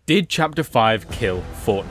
Did Chapter 5 kill Fortnite?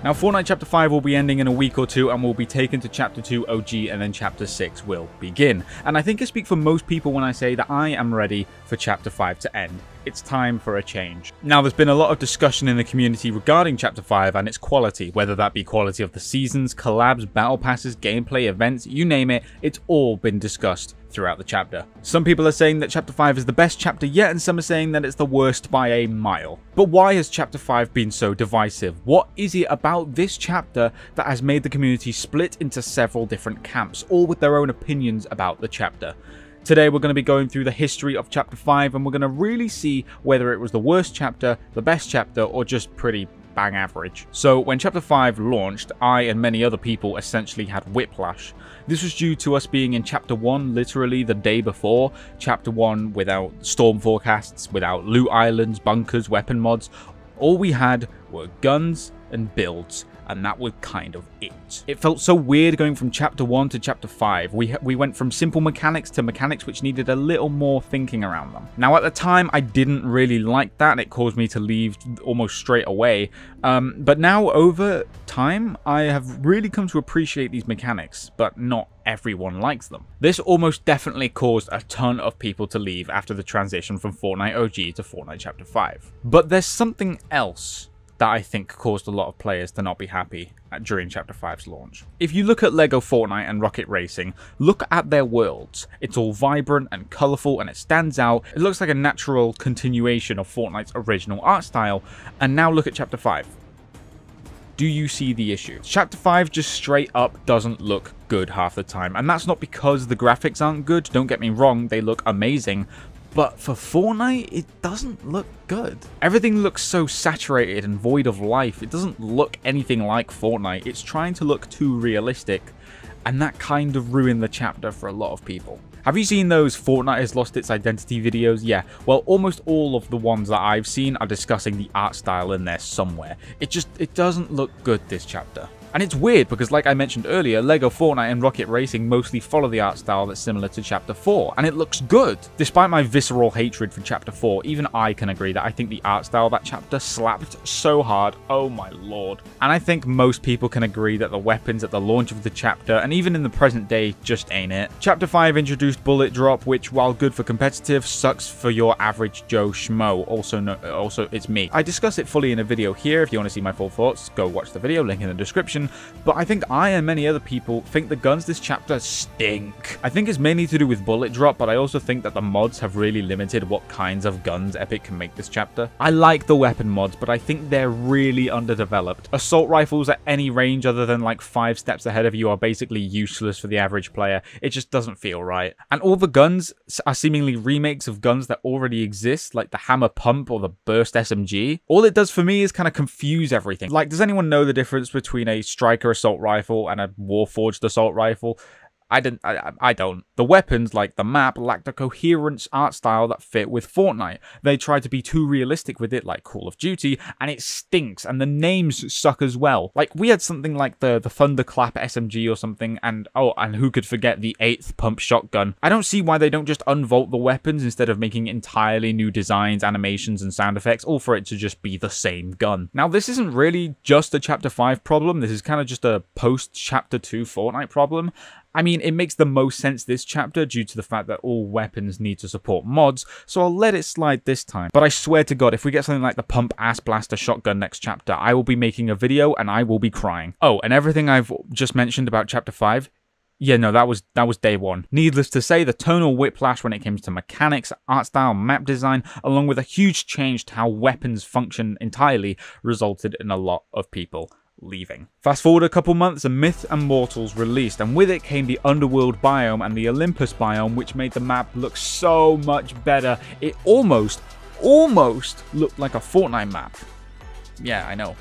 Now, Fortnite Chapter 5 will be ending in a week or two and will be taken to Chapter 2 OG, and then Chapter 6 will begin. And I think I speak for most people when I say that I am ready for Chapter 5 to end. It's time for a change. Now, there's been a lot of discussion in the community regarding Chapter 5 and its quality, whether that be quality of the seasons, collabs, battle passes, gameplay, events, you name it, it's all been discussed throughout the chapter. Some people are saying that Chapter 5 is the best chapter yet, and some are saying that it's the worst by a mile. But why has Chapter 5 been so divisive? What is it about this chapter that has made the community split into several different camps, all with their own opinions about the chapter? Today we're going to be going through the history of Chapter 5, and we're going to really see whether it was the worst chapter, the best chapter, or just pretty bang average. So when Chapter 5 launched, I and many other people essentially had whiplash. This was due to us being in Chapter 1 literally the day before. Chapter 1 without storm forecasts, without loot islands, bunkers, weapon mods. All we had were guns and builds, and that was kind of it. It felt so weird going from Chapter 1 to Chapter 5. We went from simple mechanics to mechanics which needed a little more thinking around them. Now, at the time, I didn't really like that, and it caused me to leave almost straight away. But now, over time, I have really come to appreciate these mechanics, but not everyone likes them. This almost definitely caused a ton of people to leave after the transition from Fortnite OG to Fortnite Chapter 5. But there's something else that I think caused a lot of players to not be happy during Chapter 5's launch. If you look at LEGO Fortnite and Rocket Racing, look at their worlds. It's all vibrant and colourful and it stands out. It looks like a natural continuation of Fortnite's original art style. And now look at Chapter 5. Do you see the issue? Chapter 5 just straight up doesn't look good half the time. And that's not because the graphics aren't good. Don't get me wrong, they look amazing. But for Fortnite, it doesn't look good. Everything looks so saturated and void of life. It doesn't look anything like Fortnite. It's trying to look too realistic, and that kind of ruined the chapter for a lot of people. Have you seen those Fortnite has lost its identity videos? Yeah, well, almost all of the ones that I've seen are discussing the art style in there somewhere. It doesn't look good this chapter. And it's weird because, like I mentioned earlier, LEGO Fortnite and Rocket Racing mostly follow the art style that's similar to Chapter 4, and it looks good. Despite my visceral hatred for Chapter 4, even I can agree that I think the art style of that chapter slapped so hard, oh my lord. And I think most people can agree that the weapons at the launch of the chapter, and even in the present day, just ain't it. Chapter 5 introduced Bullet Drop, which, while good for competitive, sucks for your average Joe Schmo. Also, it's me. I discuss it fully in a video here. If you want to see my full thoughts, go watch the video, link in the description. But I think I and many other people think the guns this chapter stink. I think it's mainly to do with Bullet Drop, but I also think that the mods have really limited what kinds of guns Epic can make this chapter. I like the weapon mods, but I think they're really underdeveloped. Assault rifles at any range other than like 5 steps ahead of you are basically useless for the average player. It just doesn't feel right. And all the guns are seemingly remakes of guns that already exist, like the Hammer Pump or the Burst SMG. All it does for me is kind of confuse everything. Like, does anyone know the difference between a Striker assault rifle and a Warforged assault rifle? I don't. The weapons, like the map, lacked a coherent art style that fit with Fortnite. They tried to be too realistic with it, like Call of Duty, and it stinks, and the names suck as well. Like, we had something like the Thunderclap SMG or something, and who could forget the 8th pump shotgun? I don't see why they don't just unvault the weapons instead of making entirely new designs, animations, and sound effects, all for it to just be the same gun. Now, this isn't really just a Chapter 5 problem. This is kind of just a post-Chapter 2 Fortnite problem. I mean, it makes the most sense this chapter due to the fact that all weapons need to support mods, so I'll let it slide this time. But I swear to God, if we get something like the Pump Ass Blaster shotgun next chapter, I will be making a video and I will be crying. Oh, and everything I've just mentioned about Chapter 5, yeah, no, that was day one. Needless to say, the tonal whiplash when it comes to mechanics, art style, map design, along with a huge change to how weapons function entirely, resulted in a lot of people leaving. Fast forward a couple months and Myth and Mortals released, and with it came the Underworld biome and the Olympus biome, which made the map look so much better. It almost looked like a Fortnite map. Yeah, I know.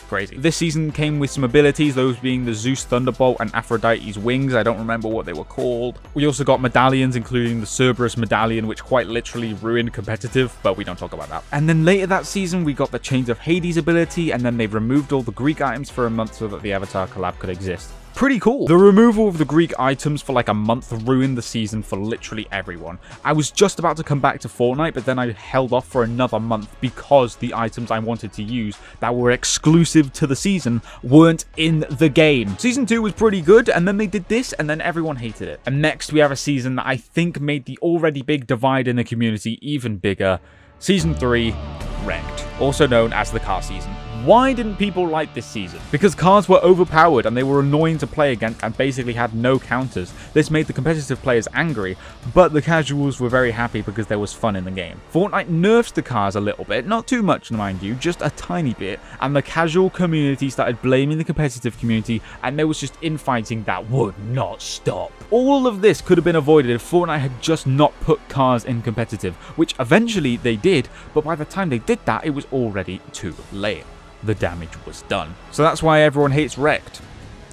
Crazy. This season came with some abilities, those being the Zeus Thunderbolt and Aphrodite's Wings. I don't remember what they were called. We also got medallions, including the Cerberus medallion, which quite literally ruined competitive, but we don't talk about that. And then later that season, we got the Chains of Hades ability, and then they removed all the Greek items for a month so that the Avatar collab could exist. pretty cool. The removal of the Greek items for like a month ruined the season for literally everyone. I was just about to come back to Fortnite, but then I held off for another month because the items I wanted to use that were exclusive to the season weren't in the game. Season 2 was pretty good, and then they did this, and then everyone hated it. And next we have a season that I think made the already big divide in the community even bigger. Season 3, Wrecked, also known as the car season. Why didn't people like this season? Because cars were overpowered and they were annoying to play against and basically had no counters. This made the competitive players angry, but the casuals were very happy because there was fun in the game. Fortnite nerfed the cars a little bit, not too much mind you, just a tiny bit, and the casual community started blaming the competitive community, and there was just infighting that would not stop. All of this could have been avoided if Fortnite had just not put cars in competitive, which eventually they did, but by the time they did that, it was already too late. The damage was done. So that's why everyone hates Wrecked.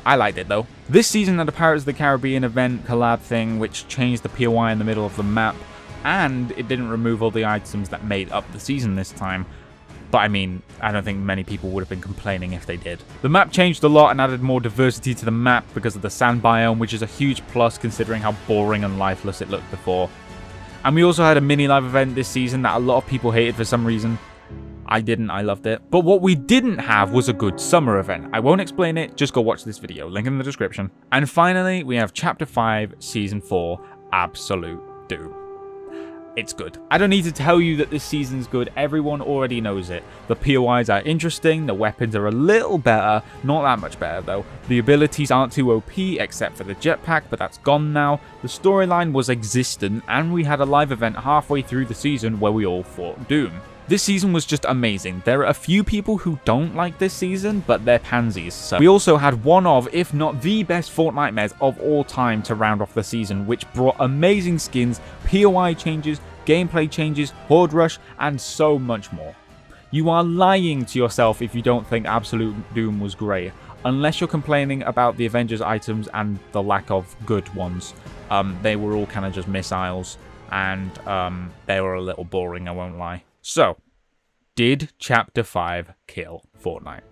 I liked it though. This season had a Pirates of the Caribbean event collab thing which changed the POI in the middle of the map, and it didn't remove all the items that made up the season this time. But I mean, I don't think many people would have been complaining if they did. The map changed a lot and added more diversity to the map because of the sand biome, which is a huge plus considering how boring and lifeless it looked before. And we also had a mini live event this season that a lot of people hated for some reason. I didn't, I loved it. But what we didn't have was a good summer event. I won't explain it, just go watch this video, link in the description. And finally, we have Chapter 5, Season 4, Absolute Doom. It's good. I don't need to tell you that this season's good, everyone already knows it. The POIs are interesting, the weapons are a little better, not that much better though. The abilities aren't too OP except for the jetpack, but that's gone now. The storyline was existent, and we had a live event halfway through the season where we all fought Doom. This season was just amazing. There are a few people who don't like this season, but they're pansies. So we also had one of, if not the best Fortnite of all time to round off the season, which brought amazing skins, POI changes, gameplay changes, horde rush, and so much more. You are lying to yourself if you don't think Absolute Doom was great, unless you're complaining about the Avengers items and the lack of good ones. They were all kind of just missiles, and they were a little boring, I won't lie. So, did Chapter 5 kill Fortnite?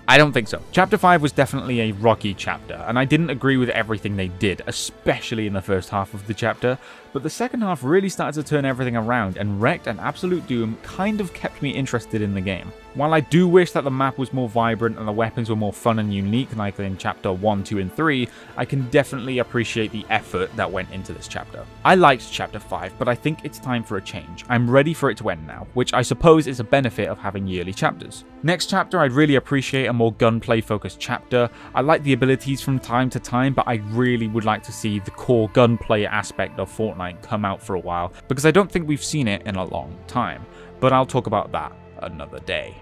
I don't think so. Chapter 5 was definitely a rocky chapter, and I didn't agree with everything they did, especially in the first half of the chapter, but the second half really started to turn everything around, and Wrecked and Absolute Doom kind of kept me interested in the game. While I do wish that the map was more vibrant and the weapons were more fun and unique like in Chapter 1, 2, and 3, I can definitely appreciate the effort that went into this chapter. I liked Chapter 5, but I think it's time for a change. I'm ready for it to end now, which I suppose is a benefit of having yearly chapters. Next chapter, I'd really appreciate a more gunplay focused chapter. I like the abilities from time to time, but I really would like to see the core gunplay aspect of Fortnite come out for a while, because I don't think we've seen it in a long time. But I'll talk about that another day.